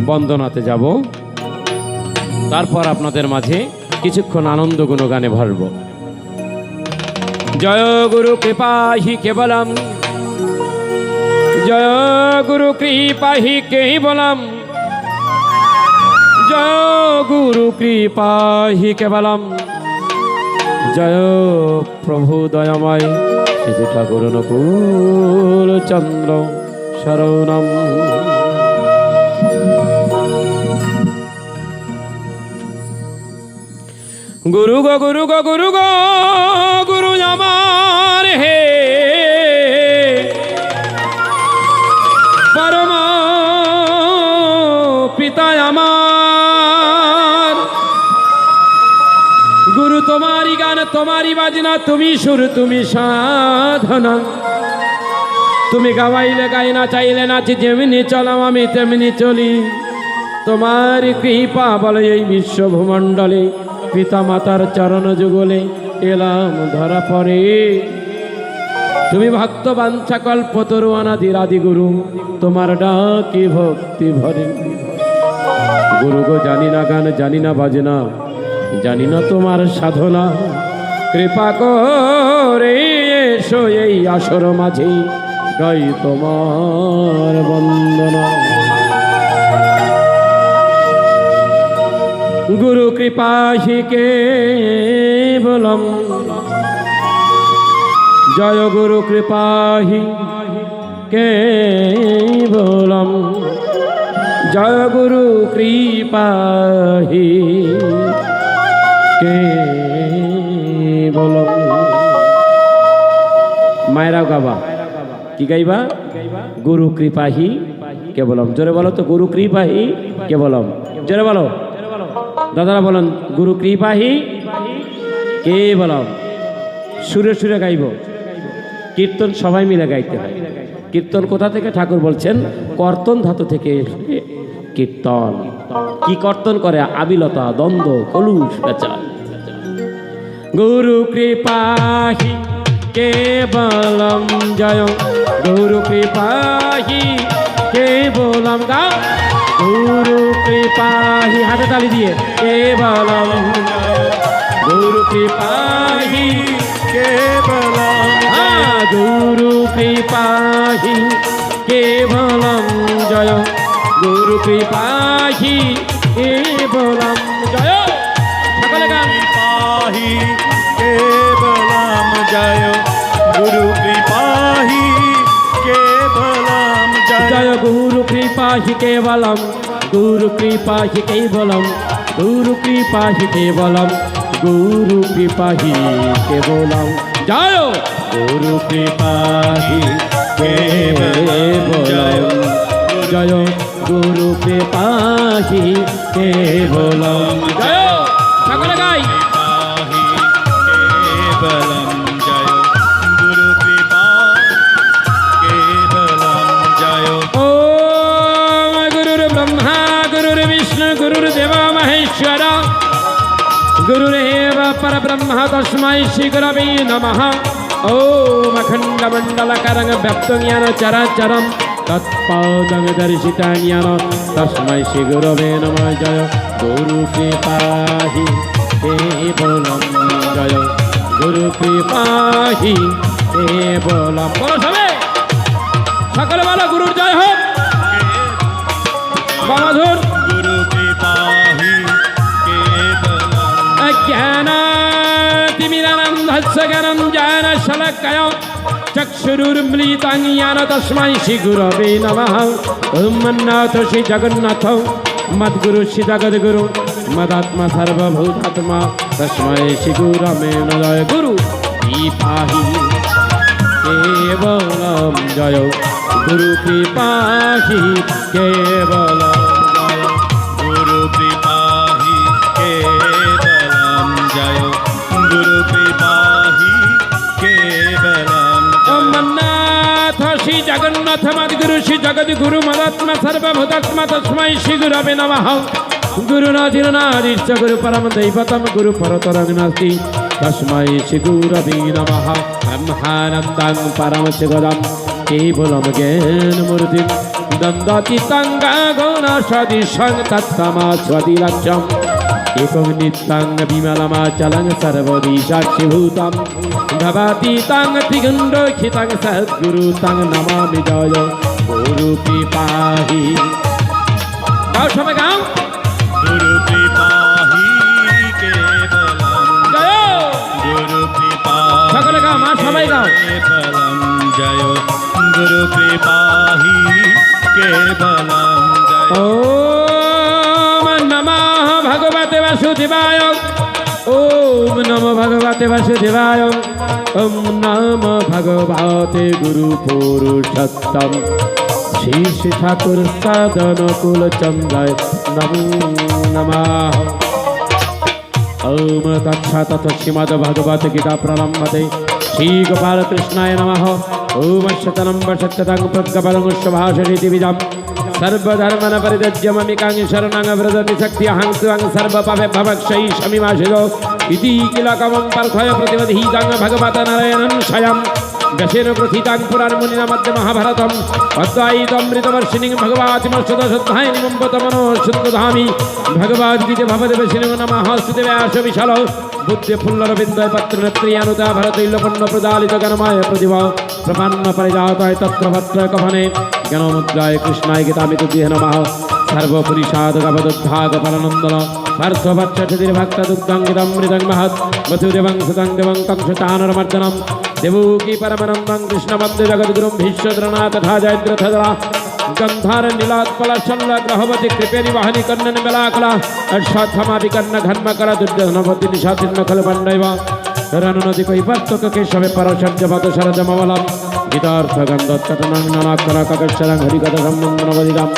বন্দনাতে যাব, তারপর আপনাদের মাঝে কিছুক্ষণ আনন্দ গুণগানে ভরব। জয় গুরু কৃপাহি কেবলম, জয় গুরু কৃপাহি কেবলম, জয় গুরু কৃপাহি কেবলম, জয় প্রভু দয়াময় শ্রী ঠাকুর নকুল চন্দ্র শরণম। গুরু গো গুরু গো গুরু গো গুরু আমার হে পরম পিতা আমার। গুরু তোমারি গান তোমারি বাজনা, তুমি সুর তুমি সাধনা, তুমি গাওয়াইলে গাই না চাইলে নাচি, যেমনি চলাম আমি তেমনি চলি। তোমার কৃপা বলে এই বিশ্ব ভূমণ্ডলে, পিতা মাতার চরণ যুগলে এলাম ধরা পড়ে। তুমি ভক্ত বাঞ্ছা কল্প তরু অনাদির আদি গুরু, তোমার ডাকি ভক্তি ভরে। গুরু গো জানি না গান জানি না বাজনা, জানি না তোমার সাধনা, কৃপা করে এসো এই আসর মাঝে, গাই তোমার বন্দনা। গুরু কৃপাহি কেবলম, জয় গুরু কৃপাহি কেবলম, জয় গুরু কৃপাহি কেবলম। মায়েরাও গাবা, কি গাইবা? গুরু কৃপাহি কেবলম। জোরে বলো তো, গুরু কৃপাহি কেবলম। জোরে বলো দাদারা, বলেন গুরু কৃপাহি কেবলম। সুরে সুরে গাইব, কীর্তন সবাই মিলে গাইতে হয়। কীর্তন কোথা থেকে? ঠাকুর বলছেন কর্তন ধাতু থেকে কীর্তন। কি কর্তন করে? আবিলতা, দ্বন্দ্ব, কলুষ, বেচার। গুরু কৃপাহি কেবলম, জয় গুরু কৃপাহি কেবলম। গাও গুরু কৃপাহি, হাতে তালি দিয়ে, কেবলম গুরু কৃপাহি কেবলম, গুরু কৃপাহি কেবলম, জয় গুরু কৃপাহি কেবলম। জয় সকলে গান। কৃপাহি কেবলম, জয় গুরু কৃপাহি কেবলম, জয় গুরু কৃপাহি কেবলম, গুরু কৃপাহি কেবলম, গুরু কৃপাহি কেবলম, গুরু কৃপাহি কেবলম। জয় গুরু কৃপাহি কেবলম, জয় গুরু কৃপাহি কেবলম। জয় সকলে গাই। কেবলম, জয় গুরু কৃপা কেবলম, জয়। ও গুরুর ব্রহ্মা গুরুর বিষ্ণু গুরুর্দেব মহেশ্বর, গুরুরেব পরব্রহ্ম তস্मै শ্রী গুরবে নমঃ। ওম অখণ্ডমণ্ডলকারং ব্যপ্তং জ্ঞান চরাচরম তৎপদং দর্শিতা জ্ঞান তস্मै শ্রী গুরবে নমঃ। জয় গুরু কৃপাহি কেবলম, জয় গুরু কৃপাহি কেবলম। বলো সবে, সকলে বলো গুরুর জয় হোক। বামাধুর। গুরু কৃপাহি কেবলম, জ্ঞানাতিমিরানন্দস্য জ্ঞাनं জ্ঞান শলাকায় চক্ষুरुन्मीलितं येन तस्मै श्री गुरवे नमः। ओम मन्नाथ श्री जगन्नाथ मद्गुरु श्री जगद्गुरु मदात्मा सर्वभूतात्मा तस्मै श्री गुरवे नमः। गुरु कृपाहि केवलम, जय गुरु कृपाहि केवलम, जय गुरु कृपाहि केवलम, जय गुरु कृपाहि केवलम। ओम मन्नाथ श्री जगन्नाथ मद्गुरु श्री जगद्गुरु मदात्मा सर्वभूतात्मा तस्मै श्री गुरवे नमः। गुरुनाधिरनादिश्च गुरु परम दैवतम गुरु परतरं नास्ति तस्मै श्री गुरवे नमः। ब्रह्मानन्दं परमशिवदं केवलं ज्ञानमूर्तिं দ্বন্দ্বচিত্তং গগনসদৃশং তত্তমাস্বদিলক্ষ্যম একং নিত্যং বিমলমাচলং সর্বদিশাক্ষিভূতম ভবাতীতং ত্রিগুণ্ডখিতং সদ্গুরুতং নমামি জয় গুরুপি পাহি। গাও সবাই গাও। गुरु कृपा ही केवलम জয় गुरु कृपा সকলে গাও, মা সবাই গাও। केवलम जय गुरु कृपा ही केवलम जय ओम नमः भगवते वासुदेवाय। ओम नमो भगवते वासुदेवाय। ओम नमो भगवते गुरु पुरुषोत्तम श्री श्री ठाकुर साधन कुल चंद्राय नमो नमः। ओम तत्सत् श्रीमद् भगवत गीता प्रारंभते श्री गोपाल कृष्णाय नमः। ओम शतनं वर्षतं प्रज्ञपदं शुभाषिति विजम् सर्वधर्मन परित्यज्य ममिकां शरणं व्रजति शक्ति अहं स्वं सर्वपापे भवक्षयी शमिमाशिरो इति किल कवं पार्थय प्रतिवधीतं भगवत नारायणं स्वयं दशेन प्रथितां पुराणमुनिना मध्ये महाभारतं अद्वैतमृतवर्षिणीं भगवतीमस्तुतशुद्धायनिमं पतमनो शुद्धधामि भगवद्गीते भवदेवशिनो नमः। स्तुतिव्यास विशाल बुद्धि फुल्लरविन्दय पत्रनेत्रियानुता भरतैलपन्न प्रदालित गणमाय प्रतिभा प्रपन्न परिजाताय तत्र भद्र कफने ज्ञानमुद्राय कृष्णाय गीतामितुभ्ये नमः। सर्वपुरुषाद गवदुद्धाग फलनन्दन पार्थभक्षतिर्भक्तदुग्धं गीतमृतं महत् वसुदेवं सुतं देवं कंसचानरमर्दनं देवकी परमानन्दं कृष्णवन्दे जगद्गुरुं भीष्मद्रोणाथ तथा जयद्रथदला गंधार नीलात्पल ग्रहवती कृपेणि वाहनी कन्नन मेलाकला अश्वत्थमादि कर्ण घर्मकर दुर्जनवती निशातिन्न खलबण्डैव रणनदी कैवर्तक केशवे परशब्दपद शरजमवलं गीतार्थ गन्धत्कटनं ननाक्षर ककश्चरं हरिकथ सम्बन्धनवदिदं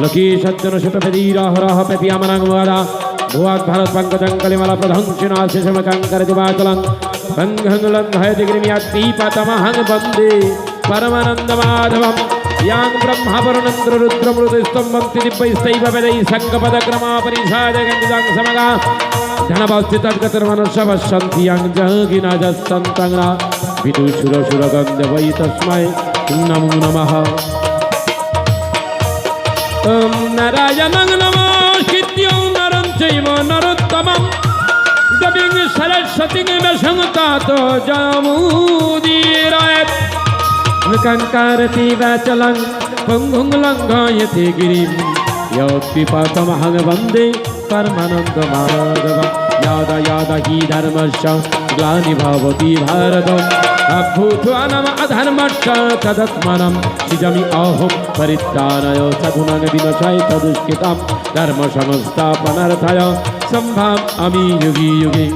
लकी सज्जन शतपदीराहराह पेपियामनं वादा भुवात् भारत पंकजं कलिमल प्रधंसिनाशिषमकंकर दिवाचलं बंघंगलंघयति गिरिम्यात्तीपतमहं वन्दे परमानंद माधवं यां ब्रह्मवरुणेन्द्र रुद्रमृतस्तंभन्ति दिव्यैस्तैव वेदैः सङ्गपदक्रमापरिषादगन्धितां समगा धनभस्तितद्गतिर्मनुष्यवशन्ति यं जगिनाजस्तन्तङ्ग्रा विदुषुरसुरगन्धवै तस्मै नमो नमः। ॐ नारायणं नमस्कृत्य नरं चैव नरोत्तमं देवीं सरस्वतीं व्यासं ततो जयमुदीरयेत् कंकारति वाचलं पंगुं लंघयति गिरिं यत्पिपातमहं वन्दे परमानन्दमाधवं। यादा यादा हि धर्मस्य ग्लानिर्भवति भारतम् अभूत्वानाम् अधर्मस्य तदात्मानं सृजामि अहं परित्राणाय साधूनां विनाशाय तदुष्कृतं धर्मसंस्थापनार्थाय सम्भवामि युगे युगे।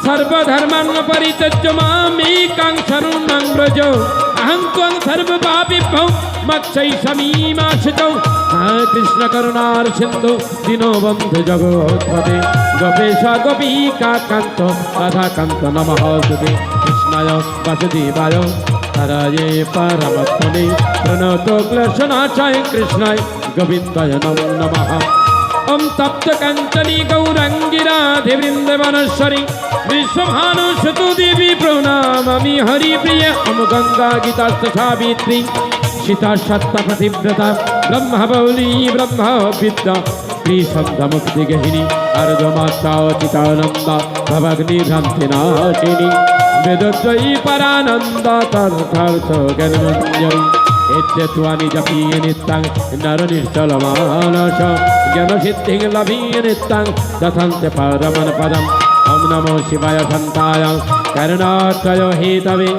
सर्वधर्मान् परित्यज्य मामेकां शरणं व्रज अहं त्वं सर्वपापेभ्यो मोक्षयिष्यामिमाश्रितौ। कृष्ण करुणार सिन्धु दीनबन्धु जगत्पते गोपेश गोपिकान्त राधाकान्त नमस्ते कृष्णाय वासुदेवाय हरये परमात्मने प्रणतो क्लेशनाशाय कृष्णाय गोविन्दाय नमो नमः। ॐ तप्त काञ्चनी गौराङ्गी राधे वृन्दावनेश्वरी विश्वभानुसुते देवी प्रणमामि हरिप्रिये। ॐ गंगा गीता सावित्री सीता सत्ता पतिव्रता ब्रह्मबौली ब्रह्मविद्या त्रिसन्ध्यमुक्तिगहिनी अर्धमाता चितानन्दा भवग्निभ्रान्तिनाशिनी वेदद्वयी परानन्दा तथार्थ ज्ञानमञ्जरी एत्यत्वानि जपीय नित्यं नरनिश्चलमानस ज्ञानसिद्धिं लभीय नित्यं तथन्ते परमपदम्। ॐ नमो शिवाय सन्ताय करुणात्रय हेतवे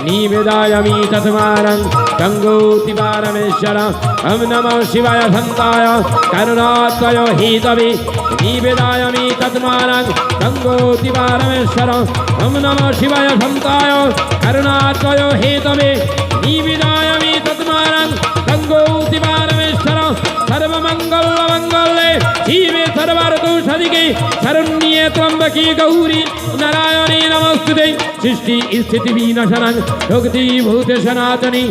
निवेदयामि तत्मारं गङ्गोतिपारमेश्वर। ॐ नमो शिवाय सन्ताय करुणात्रय हेतवे निवेदयामि तत्मारं गङ्गोतिपारमेश्वर। ॐ नमो शिवाय सन्ताय करुणात्रय हेतवे निवेदयामि तत्मारं गङ्गोतिपारमेश्वर। सर्वमङ्गलमङ्गले शिवे सर्वार्थसाधिके शरण्ये त्र्यम्बके गौरी नारायणी नमोस्तुते। सृष्टि स्थिति विनाशनं भक्तिभूते सनातनी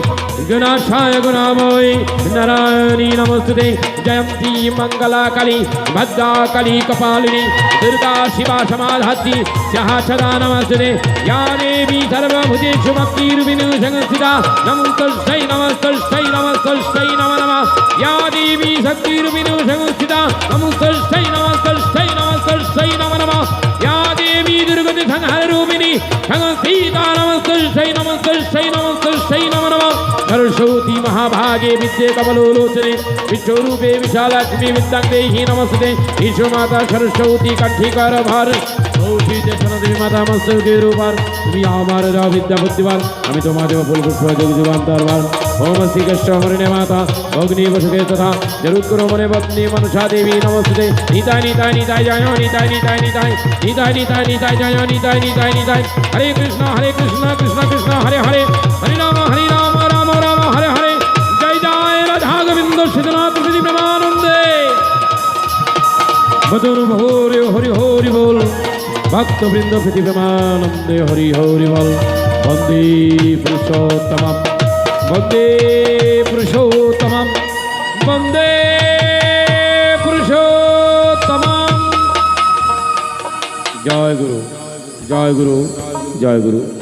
गुणाशाय गुणामयी नारायणी नमोस्तुते। जयन्ती मङ्गलाकाली भद्राकाली कपालिनी दुर्गा शिवा समाधात्री स्याः सदा नमस्ते। या देवी सर्वभूतेषु भक्तिरूपिणी संस्थिता नमस्तस्यै नमस्तस्यै नमस्तस्यै नमो नमः। या देवी शक्तिरूपिणी संस्थिता नमस्तस्यै नमस्तस्यै नमस्तस्यै नमो नमः या देवी दुर्गति संहाररूपिणी संस्थिता नमस्तस्यै नमस्तस्यै नमस्तस्यै नमो नमः सरस्वती महाभागे विद्ये कमलोलोचने विश्वरूपे विशालाक्ष्मी विद्यां देहि नमस्ते ईशो माता सरस्वती कंठीकर भार औषधि सनदेवी माता मस्तके रूपार তুমি আমার বিদ্যা বুদ্ধিবার আমি তোমার দেব ফুল পুষ্প যোগ জীবন দরবার ओम श्री कृष्ण हरिणे माता अग्नि वसुके तथा जरुत्कुरो मने पत्नी मनसा देवी नमस्ते निताय निताय निताय जय निताय निताय निताय निताय निताय निताय जय निताय निताय निताय हरे कृष्ण कृष्ण कृष्ण हरे हरे हरे राम राम राम हरे हरे जय जय राधा गोविंद सिद्धनाथ श्री ब्रह्मानंदे मधुर हरि हरि हरि बोल भक्त वृंद प्रीति ब्रह्मानंदे हरि हरि बोल वंदे पुरुषोत्तमम् वंदे पुरुषोत्तमं वंदे पुरुषोत्तमं जय गुरु जय गुरु जय गुरु।